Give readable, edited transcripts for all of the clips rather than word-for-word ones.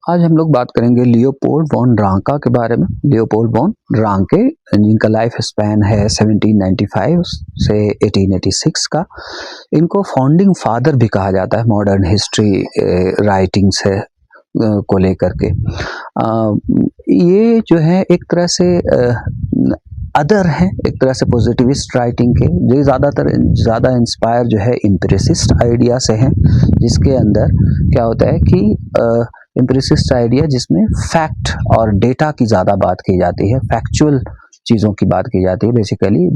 आज हम लोग बात करेंगे लियोपोल्ड वॉन रांका के बारे में। लियोपोल्ड वॉन रांके जिनका लाइफ स्पैन है 1795 से 1886 का। इनको फाउंडिंग फादर भी कहा जाता है मॉडर्न हिस्ट्री राइटिंग से को लेकर के। ये जो है एक तरह से अदर है, एक तरह से पॉजिटिविस्ट राइटिंग के। ये ज़्यादा इंस्पायर जो है इम्प्रेसिस्ट आइडिया से हैं, जिसके अंदर क्या होता है कि इम्प्रेसिस्ट आइडिया जिसमें फैक्ट और डेटा की ज़्यादा बात की जाती है, फैक्चुअल चीज़ों की बात की जाती है। Basically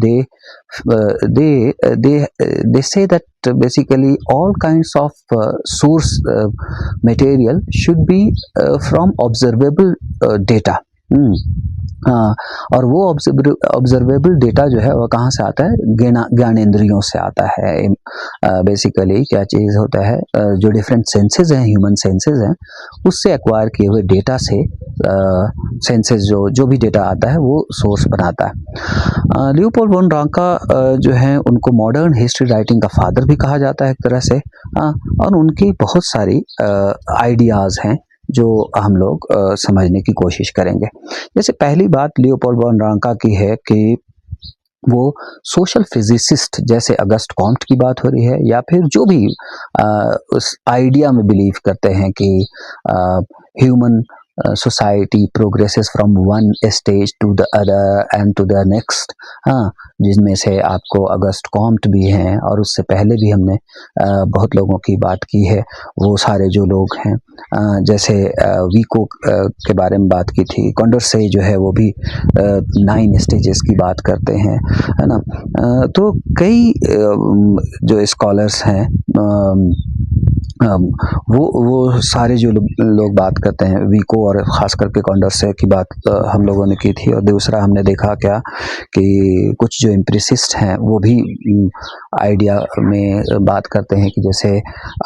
they say that basically all kinds of source material should be from observable data. और वो ऑब्जर्वेबल डेटा जो है वह कहाँ से आता है? ज्ञानेंद्रियों से आता है। बेसिकली क्या चीज़ होता है, जो डिफरेंट सेंसेस हैं, ह्यूमन सेंसेस हैं, उससे एक्वायर किए हुए डेटा से सेंसेस जो भी डेटा आता है वो सोर्स बनाता है। लियोपोल्ड वॉन रांका जो है उनको मॉडर्न हिस्ट्री राइटिंग का फादर भी कहा जाता है एक तरह से। और उनकी बहुत सारी आइडियाज़ हैं जो हम लोग समझने की कोशिश करेंगे। जैसे पहली बात लियोपोल्ड वॉन रांका की है कि वो सोशल फिजिसिस्ट, जैसे अगस्ट कॉम्ट की बात हो रही है, या फिर जो भी उस आइडिया में बिलीव करते हैं कि human society progresses from one stage to the other and to the next। जिनमें से आपको अगस्ट कॉम्ट भी हैं, और उससे पहले भी हमने बहुत लोगों की बात की है। वो सारे जो लोग हैं, जैसे विको के बारे में बात की थी, कॉन्डरसे जो है वो भी 9 स्टेजेस की बात करते हैं, है ना। तो कई जो स्कॉलर्स हैं वो सारे जो लोग बात करते हैं, विको और ख़ास करके कॉन्डरसे की बात हम लोगों ने की थी। और दूसरा हमने देखा क्या कि कुछ जो इम्प्रेसिस्ट हैं वो भी आइडिया में बात करते हैं कि जैसे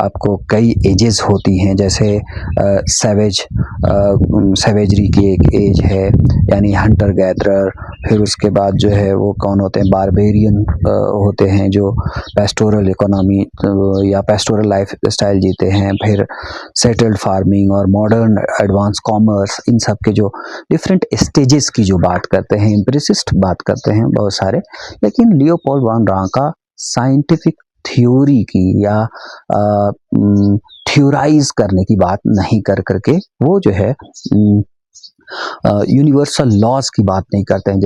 आपको कई एजेस होती हैं, जैसे सैवेजरी की एक एज है, यानी हंटर गैदरर। फिर उसके बाद जो है वो कौन होते हैं? बारबेरियन होते हैं, जो पेस्टोरल इकोनॉमी या पेस्टोरल लाइफ स्टाइल जीते हैं। फिर सेटल्ड फार्मिंग और मॉडर्न एडवांस कॉमर्स, इन सब के जो डिफरेंट स्टेजेस की जो बात करते हैं, इम्प्रेसिस्ट बात करते हैं बहुत सारे। लेकिन Leopold von Ranke scientific theory की या थ्योराइज करने की बात नहीं कर करके वो जो है यूनिवर्सल लॉज की बात नहीं करते हैं,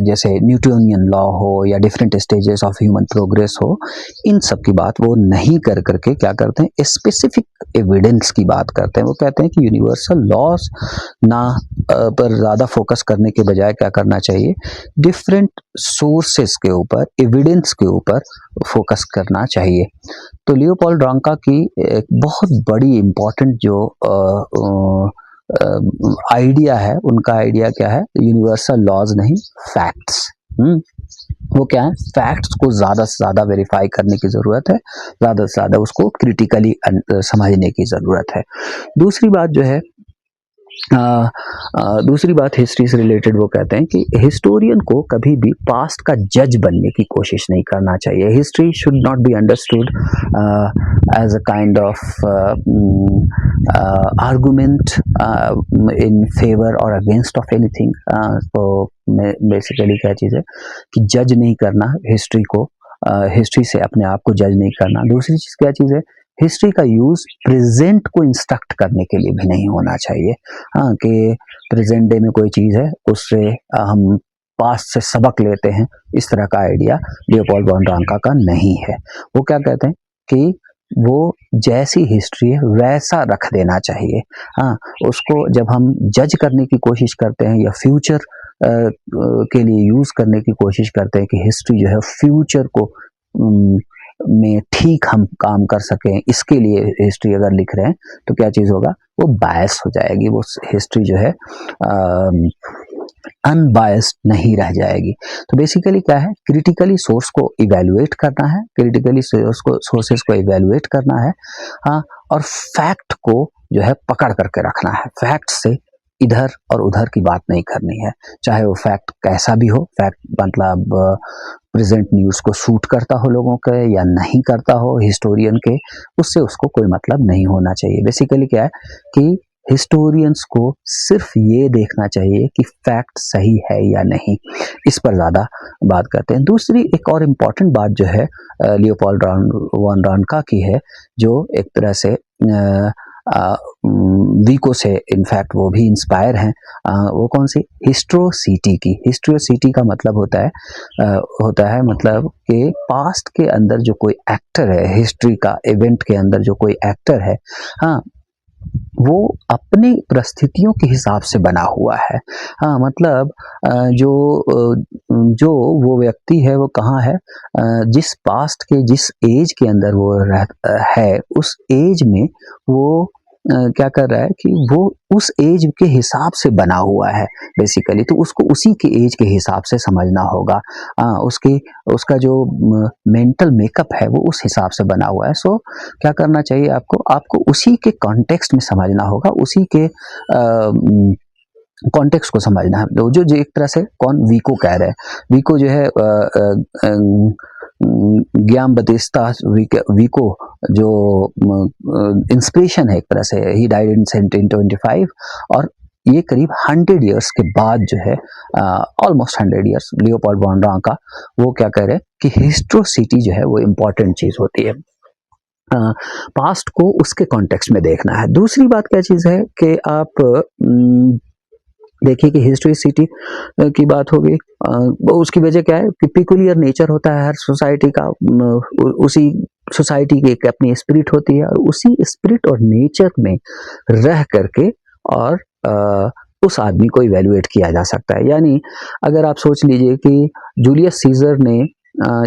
जैसे न्यूटोनियन लॉ हो या different stages of human progress हो। इन सब की बात वो नहीं कर करके क्या करते हैं? स्पेसिफिक एविडेंस की बात करते हैं। वो कहते हैं कि यूनिवर्सल लॉज ना पर ज़्यादा फोकस करने के बजाय क्या करना चाहिए? डिफरेंट सोर्सेस के ऊपर, एविडेंस के ऊपर फोकस करना चाहिए। तो लियोपोल्ड रांका की एक बहुत बड़ी इम्पोर्टेंट जो आइडिया है, उनका आइडिया क्या है? यूनिवर्सल लॉज नहीं, फैक्ट्स। वो क्या है? फैक्ट्स को ज़्यादा से ज़्यादा वेरीफाई करने की ज़रूरत है, ज़्यादा से ज़्यादा उसको क्रिटिकली समझने की ज़रूरत है। दूसरी बात जो है, दूसरी बात हिस्ट्री से रिलेटेड, वो कहते हैं कि हिस्टोरियन को कभी भी पास्ट का जज बनने की कोशिश नहीं करना चाहिए। History should not be understood as a kind of argument in favour और अगेंस्ट ऑफ एनीथिंग। तो बेसिकली क्या चीज़ है कि जज नहीं करना हिस्ट्री को, हिस्ट्री से अपने आप को जज नहीं करना। दूसरी चीज़ क्या चीज़ है? हिस्ट्री का यूज़ प्रेजेंट को इंस्ट्रक्ट करने के लिए भी नहीं होना चाहिए। कि प्रेजेंट डे में कोई चीज़ है, उससे हम पास्ट से सबक लेते हैं, इस तरह का आइडिया लियोपोल्ड वॉन रांका का नहीं है। वो क्या कहते हैं कि वो जैसी हिस्ट्री है वैसा रख देना चाहिए। उसको जब हम जज करने की कोशिश करते हैं या फ्यूचर के लिए यूज़ करने की कोशिश करते हैं कि हिस्ट्री जो है फ्यूचर को में ठीक हम काम कर सकें, इसके लिए हिस्ट्री अगर लिख रहे हैं, तो क्या चीज़ होगा? वो बायस हो जाएगी। वो हिस्ट्री जो है अनबायस्ड नहीं रह जाएगी। तो बेसिकली क्या है? क्रिटिकली सोर्स को इवैल्यूएट करना है, क्रिटिकली सोर्सेस को इवैल्यूएट करना है। और फैक्ट को जो है पकड़ करके रखना है। फैक्ट से इधर और उधर की बात नहीं करनी है, चाहे वो फैक्ट कैसा भी हो। फैक्ट मतलब प्रेजेंट न्यूज़ को सूट करता हो लोगों के या नहीं करता हो हिस्टोरियन के, उससे उसको कोई मतलब नहीं होना चाहिए। बेसिकली क्या है कि हिस्टोरियंस को सिर्फ ये देखना चाहिए कि फैक्ट सही है या नहीं, इस पर ज़्यादा बात करते हैं। दूसरी एक और इम्पॉर्टेंट बात जो है लियोपोल्ड वॉन रांका की है, जो एक तरह से विको से इनफैक्ट वो भी इंस्पायर हैं। वो कौन सी? हिस्ट्रोसिटी की। हिस्ट्रोसिटी का मतलब होता है मतलब कि पास्ट के अंदर जो कोई एक्टर है, हिस्ट्री का इवेंट के अंदर जो कोई एक्टर है, हाँ, वो अपनी परिस्थितियों के हिसाब से बना हुआ है। हाँ, मतलब जो वो व्यक्ति है वो कहाँ है, जिस पास्ट के जिस एज के अंदर वो है, उस एज में वो क्या कर रहा है कि वो उस एज के हिसाब से बना हुआ है बेसिकली, तो उसको उसी के एज के हिसाब से समझना होगा। उसका जो मेंटल मेकअप है वो उस हिसाब से बना हुआ है। सो क्या करना चाहिए आपको उसी के कॉन्टेक्स्ट में समझना होगा, उसी के कॉन्टेक्स्ट को समझना है। जो एक तरह से कौन विको कह रहे हैं, विको जो है ज्ञान बतिस्ता विको जो इंस्पिरेशन है एक तरह से, ही डाइड इन 1725 और ये करीब 100 इयर्स के बाद जो है, almost 100 years, Leopold von Ranke वो क्या कह रहे हैं कि हिस्ट्रोसिटी जो है वो इम्पोर्टेंट चीज होती है। पास्ट को उसके कॉन्टेक्स्ट में देखना है। दूसरी बात क्या चीज है कि आप देखिए कि हिस्ट्रोसिटी की बात होगी, उसकी वजह क्या है कि पिकुलियर नेचर होता है हर सोसाइटी का, उसी सोसाइटी की एक अपनी स्पिरिट होती है और उसी स्पिरिट और नेचर में रह करके और उस आदमी को इवेल्युएट किया जा सकता है। यानी अगर आप सोच लीजिए कि जूलियस सीजर ने,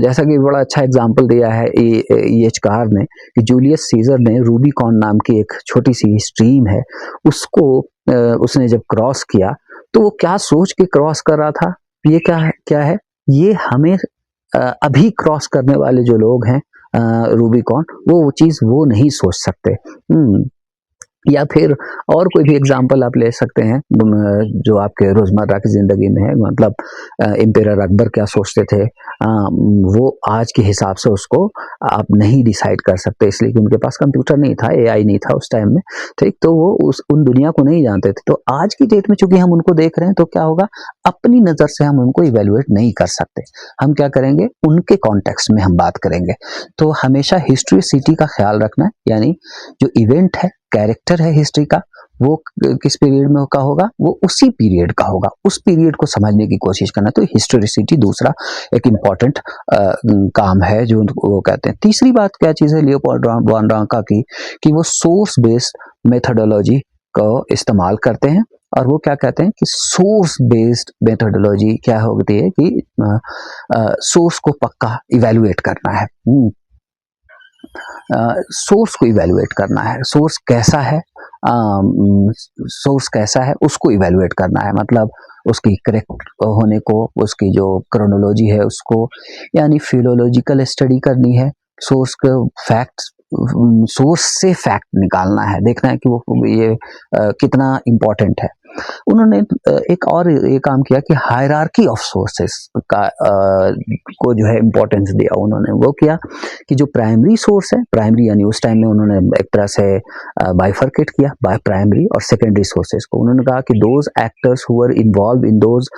जैसा कि बड़ा अच्छा एग्जाम्पल दिया है एच कार ने, कि जूलियस सीजर ने रूबिकॉन नाम की एक छोटी सी स्ट्रीम है, उसको उसने जब क्रॉस किया तो वो क्या सोच के क्रॉस कर रहा था, ये क्या है, ये हमें अभी क्रॉस करने वाले जो लोग हैं रूबिकॉन, वो चीज वो नहीं सोच सकते। या फिर और कोई भी एग्जाम्पल आप ले सकते हैं जो आपके रोजमर्रा की जिंदगी में है, मतलब एम्पेरर अकबर क्या सोचते थे, वो आज के हिसाब से उसको आप नहीं डिसाइड कर सकते, इसलिए कि उनके पास कंप्यूटर नहीं था, एआई नहीं था उस टाइम में, ठीक, तो वो उन दुनिया को नहीं जानते थे। तो आज की डेट में चूंकि हम उनको देख रहे हैं तो क्या होगा, अपनी नजर से हम उनको इवेल्युएट नहीं कर सकते, हम क्या करेंगे, उनके कॉन्टेक्स्ट में हम बात करेंगे। तो हमेशा हिस्ट्रोसिटी का ख्याल रखना है, यानी जो इवेंट है, कैरेक्टर है हिस्ट्री का, वो किस पीरियड में का होगा, वो उसी पीरियड का होगा, उस पीरियड को समझने की कोशिश करना। तो हिस्टोरिसिटी दूसरा एक इम्पॉर्टेंट काम है जो वो कहते हैं। तीसरी बात क्या चीज है लियोपोल्ड वॉन रांका की, कि वो सोर्स बेस्ड मेथोडोलॉजी को इस्तेमाल करते हैं। और वो क्या कहते हैं कि सोर्स बेस्ड मेथोडोलॉजी क्या होती है कि सोर्स को पक्का इवेल्युएट करना है, सोर्स को इवेल्युएट करना है, सोर्स कैसा है, सोर्स कैसा है उसको इवेल्युएट करना है, मतलब उसकी करेक्ट होने को, उसकी जो क्रोनोलॉजी है उसको, यानी फिलोलॉजिकल स्टडी करनी है, सोर्स के फैक्ट्स, सोर्स से फैक्ट निकालना है, देखना है कि वो ये कितना इम्पोर्टेंट है। उन्होंने एक और ये काम किया कि हायरार्की ऑफ सोर्सेस का को जो है इम्पोर्टेंस दिया उन्होंने। वो किया कि जो प्राइमरी सोर्स है, प्राइमरी यानी उस टाइम में उन्होंने एक तरह से बाइफर्केट किया बाय प्राइमरी और सेकेंडरी सोर्सेस को। उन्होंने कहा कि those actors who were involve in those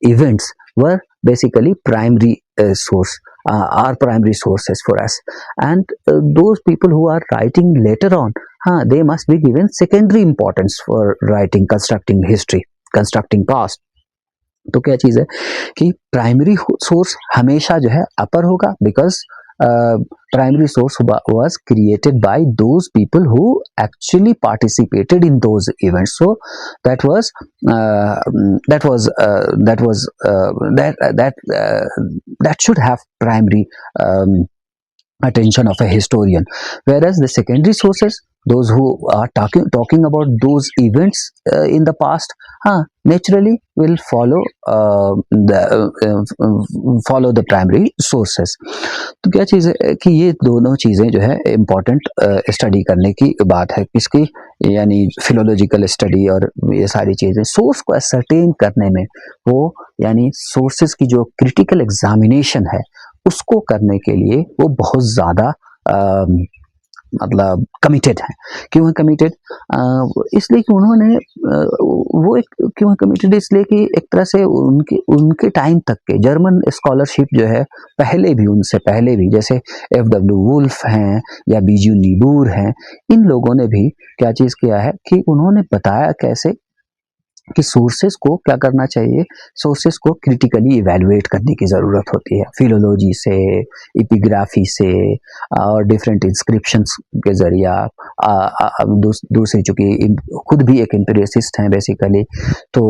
events were basically primary source, are primary sources for us, and those people who are writing later on, they must be given secondary importance for writing, constructing history, constructing past. तो क्या चीज है कि primary source हमेशा जो है अपर होगा, because primary source was created by those people who actually participated in those events. So that was that should have primary attention of a historian, whereas the secondary sources, those who are talking about those events in the past, naturally will follow the primary sources. तो क्या चीज़ है कि ये दोनों चीज़ें जो है इम्पोर्टेंट स्टडी करने की बात है, किसकी, यानी फिलोलॉजिकल स्टडी और ये सारी चीज़ें सोर्स को असरटेन करने में, वो यानी सोर्सेज की जो क्रिटिकल एग्जामिनेशन है उसको करने के लिए वो बहुत ज़्यादा मतलब कमिटेड हैं। क्यों है कमिटेड? इसलिए कि उन्होंने वो एक क्यों है कमिटेड, इसलिए कि एक तरह से उनके उनके टाइम तक के जर्मन स्कॉलरशिप जो है, पहले भी उनसे पहले भी, जैसे एफ.डब्ल्यू. वुल्फ हैं या बीजू नीबूर हैं, इन लोगों ने भी क्या चीज़ किया है कि उन्होंने बताया कैसे कि सोर्सेस को क्या करना चाहिए, सोर्सेस को क्रिटिकली इवैल्यूएट करने की ज़रूरत होती है, फिलोलॉजी से, एपिग्राफी से और डिफरेंट इंस्क्रिप्शंस के ज़रिया। दूसरी चूँकि खुद भी एक एम्पिरिसिस्ट हैं बेसिकली, तो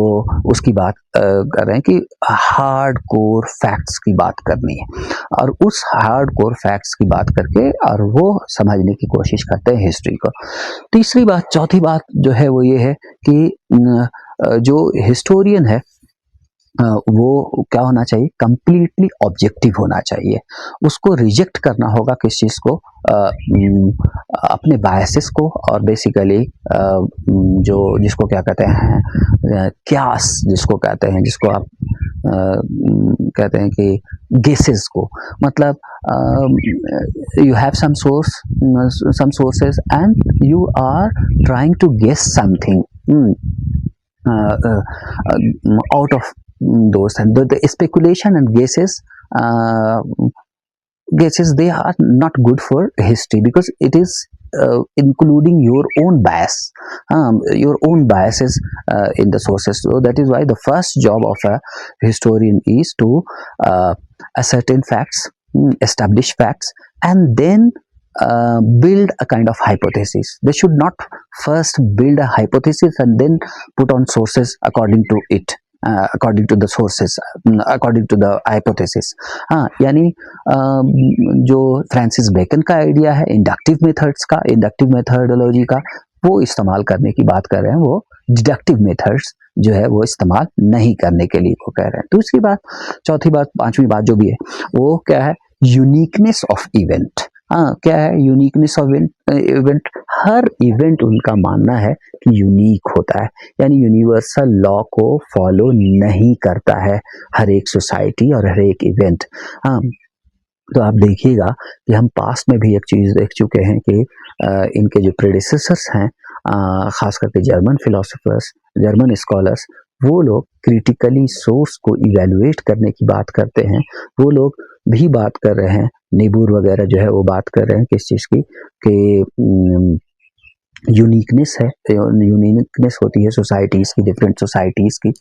उसकी बात कर रहे हैं कि हार्ड कोर फैक्ट्स की बात करनी है, और उस हार्ड कोर फैक्ट्स की बात करके और वो समझने की कोशिश करते हैं हिस्ट्री को। तीसरी बात, चौथी बात जो है वो ये है कि जो हिस्टोरियन है वो क्या होना चाहिए, कंप्लीटली ऑब्जेक्टिव होना चाहिए। उसको रिजेक्ट करना होगा किस चीज़ को, अपने बायसेस को, और बेसिकली जो जिसको क्या कहते हैं क्यास जिसको कहते हैं, जिसको आप कहते हैं कि गेसेस को, मतलब you have some source, some sources and you are trying to guess something out of those, and the speculation and guesses they are not good for history, because it is including your own bias, your own biases in the sources. So that is why the first job of a historian is to ascertain facts, establish facts, and then build a kind of hypothesis. They should not first build a hypothesis and then put on sources according to it, according to the sources, according to the hypothesis. हाँ, यानी जो Francis bacon का idea है inductive methods का, inductive methodology का, वो इस्तेमाल करने की बात कर रहे हैं, वो डिडक्टिव मेथड्स जो है वो इस्तेमाल नहीं करने के लिए वो कह रहे हैं। दूसरी बात, चौथी बात, पांचवी बात जो भी है वो क्या है, यूनिकनेस ऑफ इवेंट। हाँ, क्या है uniqueness of event? Her event उनका मानना है कि यूनिक होता है, यानी यूनिवर्सल लॉ को फॉलो नहीं करता है हर एक सोसाइटी और हर एक इवेंट। हाँ, तो आप देखिएगा कि हम पास्ट में भी एक चीज़ देख चुके हैं कि इनके जो प्रेडिसेसर्स हैं, ख़ास करके जर्मन फिलोसोफर्स, जर्मन स्कॉलर्स, वो लोग क्रिटिकली सोर्स को इवैल्यूएट करने की बात करते हैं। वो लोग भी बात कर रहे हैं, नीबूर वगैरह जो है वो बात कर रहे हैं किस चीज़ की, कि यूनिकनेस है, यूनिकनेस होती है सोसाइटीज़ की, डिफरेंट सोसाइटीज़ की,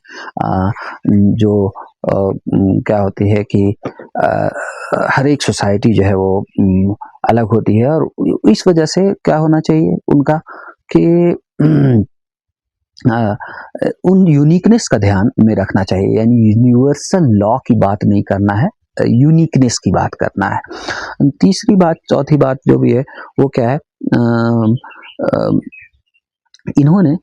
जो क्या होती है कि हर एक सोसाइटी जो है वो अलग होती है, और इस वजह से क्या होना चाहिए उनका कि उन यूनिकनेस का ध्यान में रखना चाहिए, यानी यूनिवर्सल लॉ की बात नहीं करना है, यूनिकनेस की बात करना है। तीसरी बात, चौथी बात जो भी है वो क्या है, इन्होंने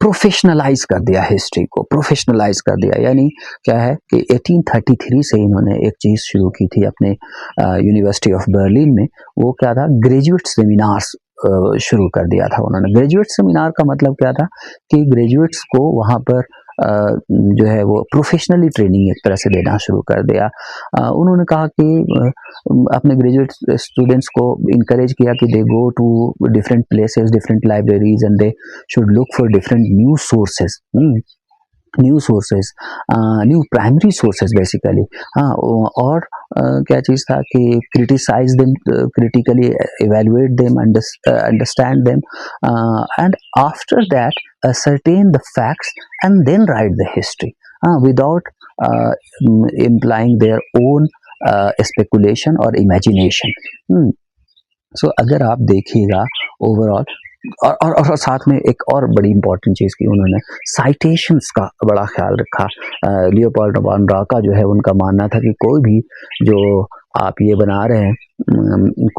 प्रोफेशनलाइज कर दिया हिस्ट्री को, प्रोफेशनलाइज कर दिया, यानी क्या है कि 1833 से इन्होंने एक चीज़ शुरू की थी अपने यूनिवर्सिटी ऑफ बर्लिन में। वो क्या था, ग्रेजुएट सेमिनार्स शुरू कर दिया था उन्होंने। ग्रेजुएट सेमिनार का मतलब क्या था कि ग्रेजुएट्स को वहाँ पर जो है वो प्रोफेशनली ट्रेनिंग एक तरह से देना शुरू कर दिया। उन्होंने कहा कि अपने ग्रेजुएट स्टूडेंट्स को इनकरेज किया कि they go to different places, different libraries, and they should look for different new sources, new primary sources basically. हाँ, और क्या चीज़ था कि criticise them, critically evaluate them, understand them, and after that ascertain the facts and then write the history, without implying their own speculation or imagination. So अगर आप देखिएगा overall, और साथ में एक और बड़ी इंपॉर्टेंट चीज़ की उन्होंने, साइटेशंस का बड़ा ख्याल रखा। लियोपोल्ड वॉन राका जो है उनका मानना था कि कोई भी जो आप ये बना रहे हैं,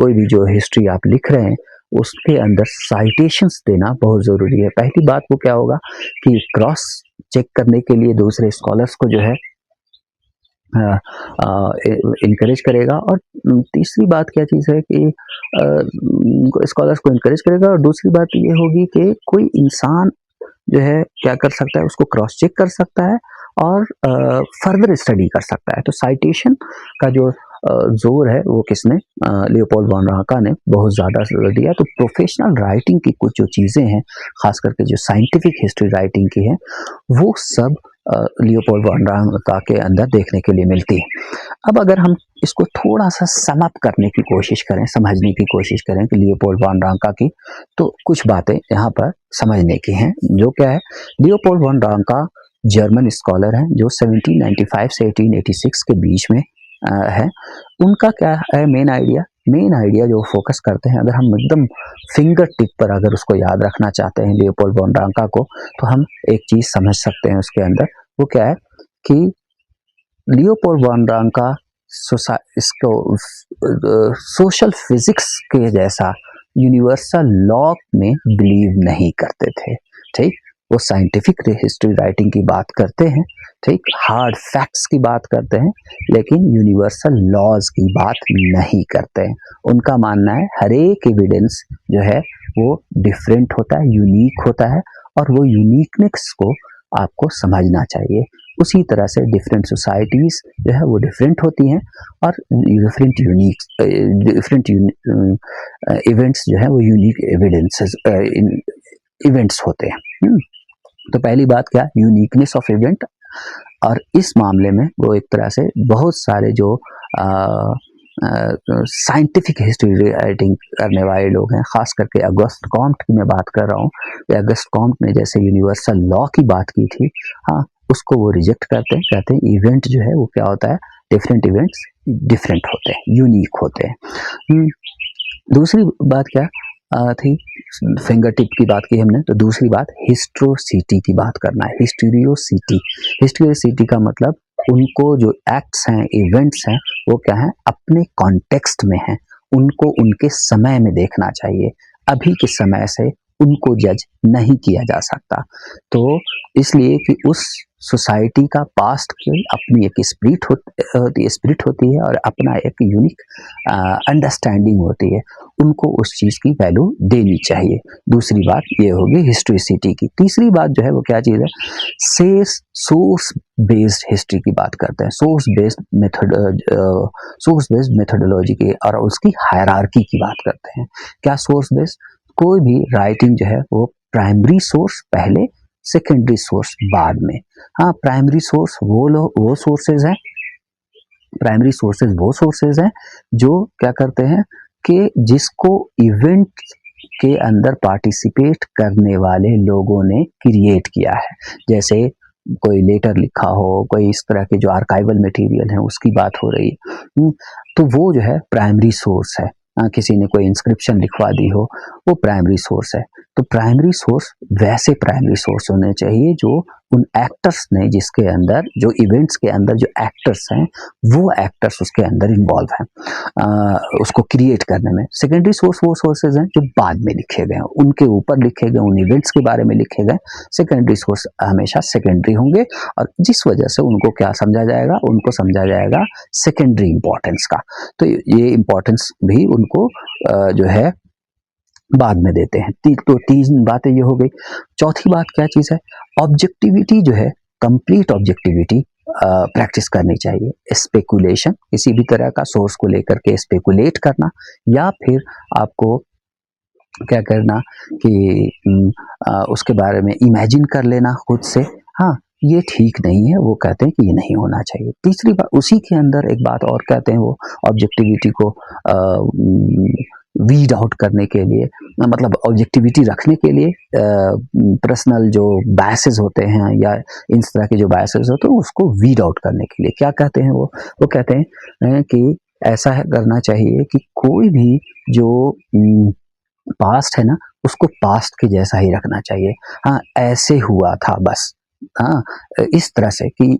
कोई भी जो हिस्ट्री आप लिख रहे हैं, उसके अंदर साइटेशंस देना बहुत ज़रूरी है। पहली बात वो क्या होगा कि क्रॉस चेक करने के लिए दूसरे स्कॉलर्स को जो है इनकरेज करेगा, और तीसरी बात क्या चीज़ है कि स्कॉलर्स को इनकरेज करेगा, और दूसरी बात ये होगी कि कोई इंसान जो है क्या कर सकता है, उसको क्रॉस चेक कर सकता है और फर्दर स्टडी कर सकता है। तो साइटेशन का जो जोर है वो किसने, लियोपोल्ड वॉन रांका ने बहुत ज़्यादा जोर दिया। तो प्रोफेशनल राइटिंग की कुछ जो चीज़ें हैं, खास करके जो साइंटिफिक हिस्ट्री राइटिंग की है, वो सब लियोपोल्ड वॉन रांका के अंदर देखने के लिए मिलती है। अब अगर हम इसको थोड़ा सा सम अप करने की कोशिश करें, समझने की कोशिश करें कि लियोपोल्ड वॉन रांका की, तो कुछ बातें यहाँ पर समझने की हैं। जो क्या है, Leopold von Ranke German scholar हैं जो 1795 से 1886 के बीच में है। उनका क्या है मेन आइडिया जो फोकस करते हैं, अगर हम एकदम फिंगर टिप पर अगर उसको याद रखना चाहते हैं लियोपोल्ड वॉन रांका को, तो हम एक चीज समझ सकते हैं उसके अंदर। वो क्या है कि लियोपोल्ड वॉन रांका इसको सोशल फिजिक्स के जैसा यूनिवर्सल लॉ में बिलीव नहीं करते थे। ठीक, वो साइंटिफिक हिस्ट्री राइटिंग की बात करते हैं, ठीक, हार्ड फैक्ट्स की बात करते हैं, लेकिन यूनिवर्सल लॉज की बात नहीं करते हैं। उनका मानना है हर एक एविडेंस जो है वो डिफरेंट होता है, यूनिक होता है, और वो यूनिकनेस को आपको समझना चाहिए। उसी तरह से डिफरेंट सोसाइटीज जो है वो डिफरेंट होती हैं, और डिफरेंट इवेंट्स जो है वो यूनिक एविडेंसेस इवेंट्स होते हैं। तो पहली बात क्या, यूनिकनेस ऑफ इवेंट। और इस मामले में वो एक तरह से बहुत सारे जो साइंटिफिक हिस्ट्री राइटिंग करने वाले लोग हैं, खास करके अगस्त कॉम्ट की मैं बात कर रहा हूँ। अगस्त कॉम्ट ने जैसे यूनिवर्सल लॉ की बात की थी, हाँ, उसको वो रिजेक्ट करते हैं, कहते हैं इवेंट जो है वो क्या होता है, डिफरेंट इवेंट्स डिफरेंट होते हैं, यूनिक होते हैं। दूसरी बात क्या थी, फिंगर टिप की बात की हमने, तो दूसरी बात हिस्ट्रोसिटी की बात करना है। हिस्ट्रियोसिटी का मतलब उनको जो एक्ट्स हैं, इवेंट्स हैं, वो क्या है, अपने कॉन्टेक्स्ट में हैं, उनको उनके समय में देखना चाहिए। अभी के समय से उनको जज नहीं किया जा सकता। तो इसलिए कि उस सोसाइटी का पास्ट की अपनी एक स्पिरिट होती है और अपना एक यूनिक अंडरस्टैंडिंग होती है, उनको उस चीज़ की वैल्यू देनी चाहिए। दूसरी बात ये होगी हिस्ट्रिसिटी की। तीसरी बात जो है वो क्या चीज़ है, से सोर्स बेस्ड हिस्ट्री की बात करते हैं, सोर्स बेस्ड मेथोडोलॉजी की और उसकी हायरार्की की बात करते हैं। क्या सोर्स बेस्ड, कोई भी राइटिंग जो है वो प्राइमरी सोर्स पहले, सेकेंडरी सोर्स बाद में। हाँ, प्राइमरी सोर्स वो सोर्सेज हैं, प्राइमरी सोर्सेज वो सोर्सेज हैं जो क्या करते हैं कि जिसको इवेंट के अंदर पार्टिसिपेट करने वाले लोगों ने क्रिएट किया है। जैसे कोई लेटर लिखा हो, कोई इस तरह के जो आर्काइवल मटेरियल है उसकी बात हो रही है, तो वो जो है प्राइमरी सोर्स है। किसी ने कोई इंस्क्रिप्शन लिखवा दी हो, वो प्राइमरी सोर्स है। तो प्राइमरी सोर्स वैसे प्राइमरी सोर्स होने चाहिए जो उन एक्टर्स ने, जिसके अंदर जो इवेंट्स के अंदर जो एक्टर्स हैं, वो एक्टर्स उसके अंदर इन्वॉल्व हैं उसको क्रिएट करने में। सेकेंडरी सोर्स वो सोर्सेज हैं जो बाद में लिखे गए, उनके ऊपर लिखे गए, उन इवेंट्स के बारे में लिखे गए। सेकेंडरी सोर्स हमेशा सेकेंडरी होंगे, और जिस वजह से उनको क्या समझा जाएगा, उनको समझा जाएगा सेकेंडरी इंपॉर्टेंस का। तो ये इंपॉर्टेंस भी उनको जो है बाद में देते हैं। तो तीन बातें ये हो गई। चौथी बात क्या चीज़ है, ऑब्जेक्टिविटी जो है, कंप्लीट ऑब्जेक्टिविटी प्रैक्टिस करनी चाहिए। स्पेकुलेशन, किसी भी तरह का सोर्स को लेकर के स्पेकुलेट करना, या फिर आपको क्या करना कि उसके बारे में इमेजिन कर लेना खुद से, हाँ, ये ठीक नहीं है। वो कहते हैं कि ये नहीं होना चाहिए। तीसरी बात, उसी के अंदर एक बात और कहते हैं, वो ऑब्जेक्टिविटी को वीड आउट करने के लिए, मतलब ऑब्जेक्टिविटी रखने के लिए पर्सनल जो बायसेस होते हैं या इस तरह के जो बायसेस होते हैं उसको वीड आउट करने के लिए क्या कहते हैं, वो कहते हैं कि ऐसा करना चाहिए कि कोई भी जो पास्ट है ना, उसको पास्ट के जैसा ही रखना चाहिए। हाँ, ऐसे हुआ था बस, हाँ, इस तरह से कि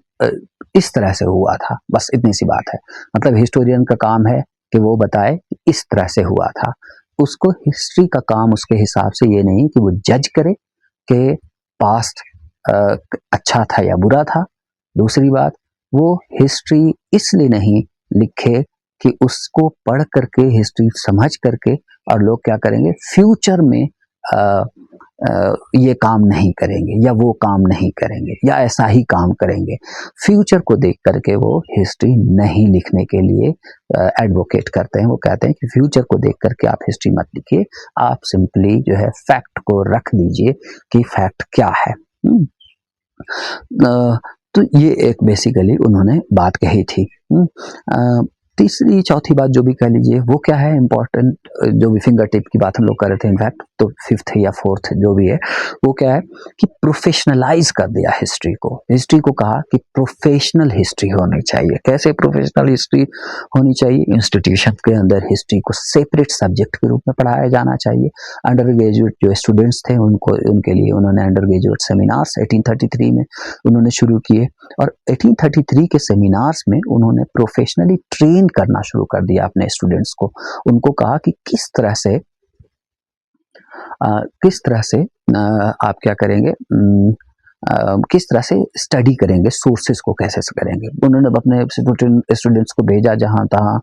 इस तरह से हुआ था, बस इतनी सी बात है। मतलब हिस्टोरियन का काम है कि वो बताए इस तरह से हुआ था। उसको हिस्ट्री का काम उसके हिसाब से ये नहीं कि वो जज करे कि पास्ट अच्छा था या बुरा था। दूसरी बात, वो हिस्ट्री इसलिए नहीं लिखे कि उसको पढ़ करके, हिस्ट्री समझ करके, और लोग क्या करेंगे फ्यूचर में ये काम नहीं करेंगे या वो काम नहीं करेंगे या ऐसा ही काम करेंगे। फ्यूचर को देख करके वो हिस्ट्री नहीं लिखने के लिए एडवोकेट करते हैं। वो कहते हैं कि फ्यूचर को देख करके आप हिस्ट्री मत लिखिए, आप सिंपली जो है फैक्ट को रख दीजिए कि फैक्ट क्या है। तो ये एक बेसिकली उन्होंने बात कही थी। तीसरी चौथी बात जो भी कह लीजिए वो क्या है इम्पोर्टेंट, जो भी फिंगर टिप की बात हम लोग कर रहे थे इनफैक्ट, तो फिफ्थ या फोर्थ जो भी है वो क्या है कि प्रोफेशनलाइज कर दिया हिस्ट्री को। हिस्ट्री को कहा कि प्रोफेशनल हिस्ट्री होनी चाहिए। कैसे प्रोफेशनल हिस्ट्री होनी चाहिए? इंस्टीट्यूशन के अंदर हिस्ट्री को सेपरेट सब्जेक्ट के रूप में पढ़ाया जाना चाहिए। अंडर ग्रेजुएट जो स्टूडेंट्स थे उनके लिए उन्होंने अंडर ग्रेजुएट सेमिनार्स 1833 में उन्होंने शुरू किए, और 1833 के सेमिनार्स में उन्होंने प्रोफेशनली ट्रेन करना शुरू कर दिया अपने स्टूडेंट्स को। उनको कहा कि किस तरह से आप क्या करेंगे, किस तरह से स्टडी करेंगे, सोर्सेज को कैसे से करेंगे। उन्होंने अपने स्टूडेंट्स को भेजा जहाँ तहाँ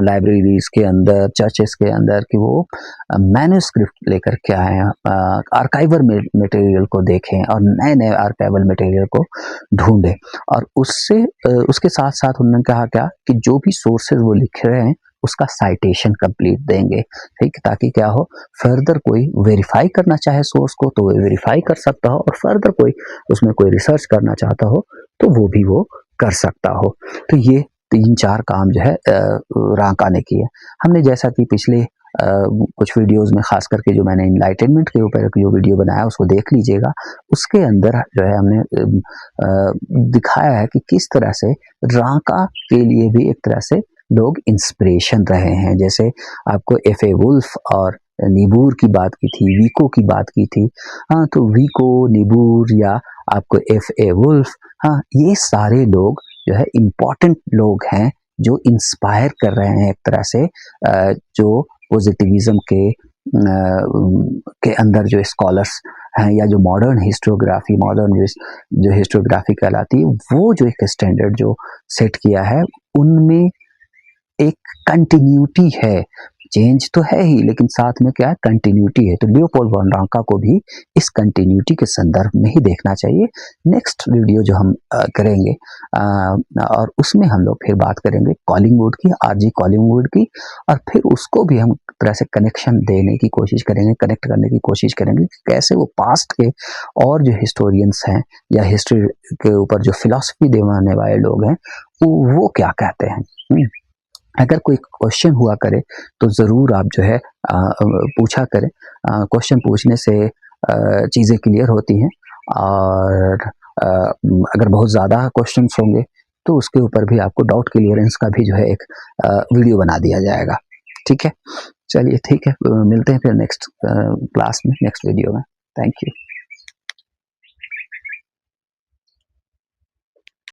लाइब्रेरीज के अंदर, चर्चेस के अंदर, कि वो मैन्युस्क्रिप्ट लेकर के आए, आर्काइवल मटेरियल को देखें और नए नए आर्काइवल मटेरियल को ढूंढें। और उसके साथ साथ उन्होंने कहा क्या कि जो भी सोर्सेज वो लिख रहे हैं उसका साइटेशन कंप्लीट देंगे, ठीक, ताकि क्या हो, फर्दर कोई वेरीफाई करना चाहे सोर्स को तो वो वेरीफाई कर सकता हो, और फर्दर कोई उसमें कोई रिसर्च करना चाहता हो तो वो भी वो कर सकता हो। तो ये 3-4 काम जो है रांका ने किए। हमने जैसा कि पिछले कुछ वीडियोस में खास करके जो मैंने इनलाइटनमेंट के ऊपर जो वीडियो बनाया उसको देख लीजिएगा, उसके अंदर जो है हमने दिखाया है कि किस तरह से रांका के लिए भी एक तरह से लोग इंस्पिरेशन रहे हैं। जैसे आपको F.A. वुल्फ और निबूर की बात की थी, विको की बात की थी। हाँ, तो विको, निबूर या आपको F.A. वुल्फ, हाँ, ये सारे लोग जो है इम्पोर्टेंट लोग हैं जो इंस्पायर कर रहे हैं एक तरह से जो पॉजिटिविज्म के अंदर जो स्कॉलर्स हैं या जो मॉडर्न जो हिस्टोग्राफी कहलाती है, वो जो एक स्टैंडर्ड जो सेट किया है उनमें एक कंटिन्यूटी है। चेंज तो है ही, लेकिन साथ में क्या है, कंटिन्यूटी है। तो लियोपोल्ड वॉन रांका को भी इस कंटिन्यूटी के संदर्भ में ही देखना चाहिए। नेक्स्ट वीडियो जो हम करेंगे और उसमें हम लोग फिर बात करेंगे कॉलिंगवुड की, आरजी कॉलिंगवुड की, और फिर उसको भी हम तरह से कनेक्शन देने की कोशिश करेंगे, कनेक्ट करने की कोशिश करेंगे कि कैसे वो पास्ट के और जो हिस्टोरियंस हैं या हिस्ट्री के ऊपर जो फिलॉसफी देने वाले लोग हैं वो क्या कहते हैं। अगर कोई क्वेश्चन हुआ करे तो ज़रूर आप जो है पूछा करें। क्वेश्चन पूछने से चीज़ें क्लियर होती हैं, और अगर बहुत ज़्यादा क्वेश्चंस होंगे तो उसके ऊपर भी आपको डाउट क्लियरेंस का भी जो है एक वीडियो बना दिया जाएगा। ठीक है, चलिए ठीक है, मिलते हैं फिर नेक्स्ट क्लास में, नेक्स्ट वीडियो में। Thank you.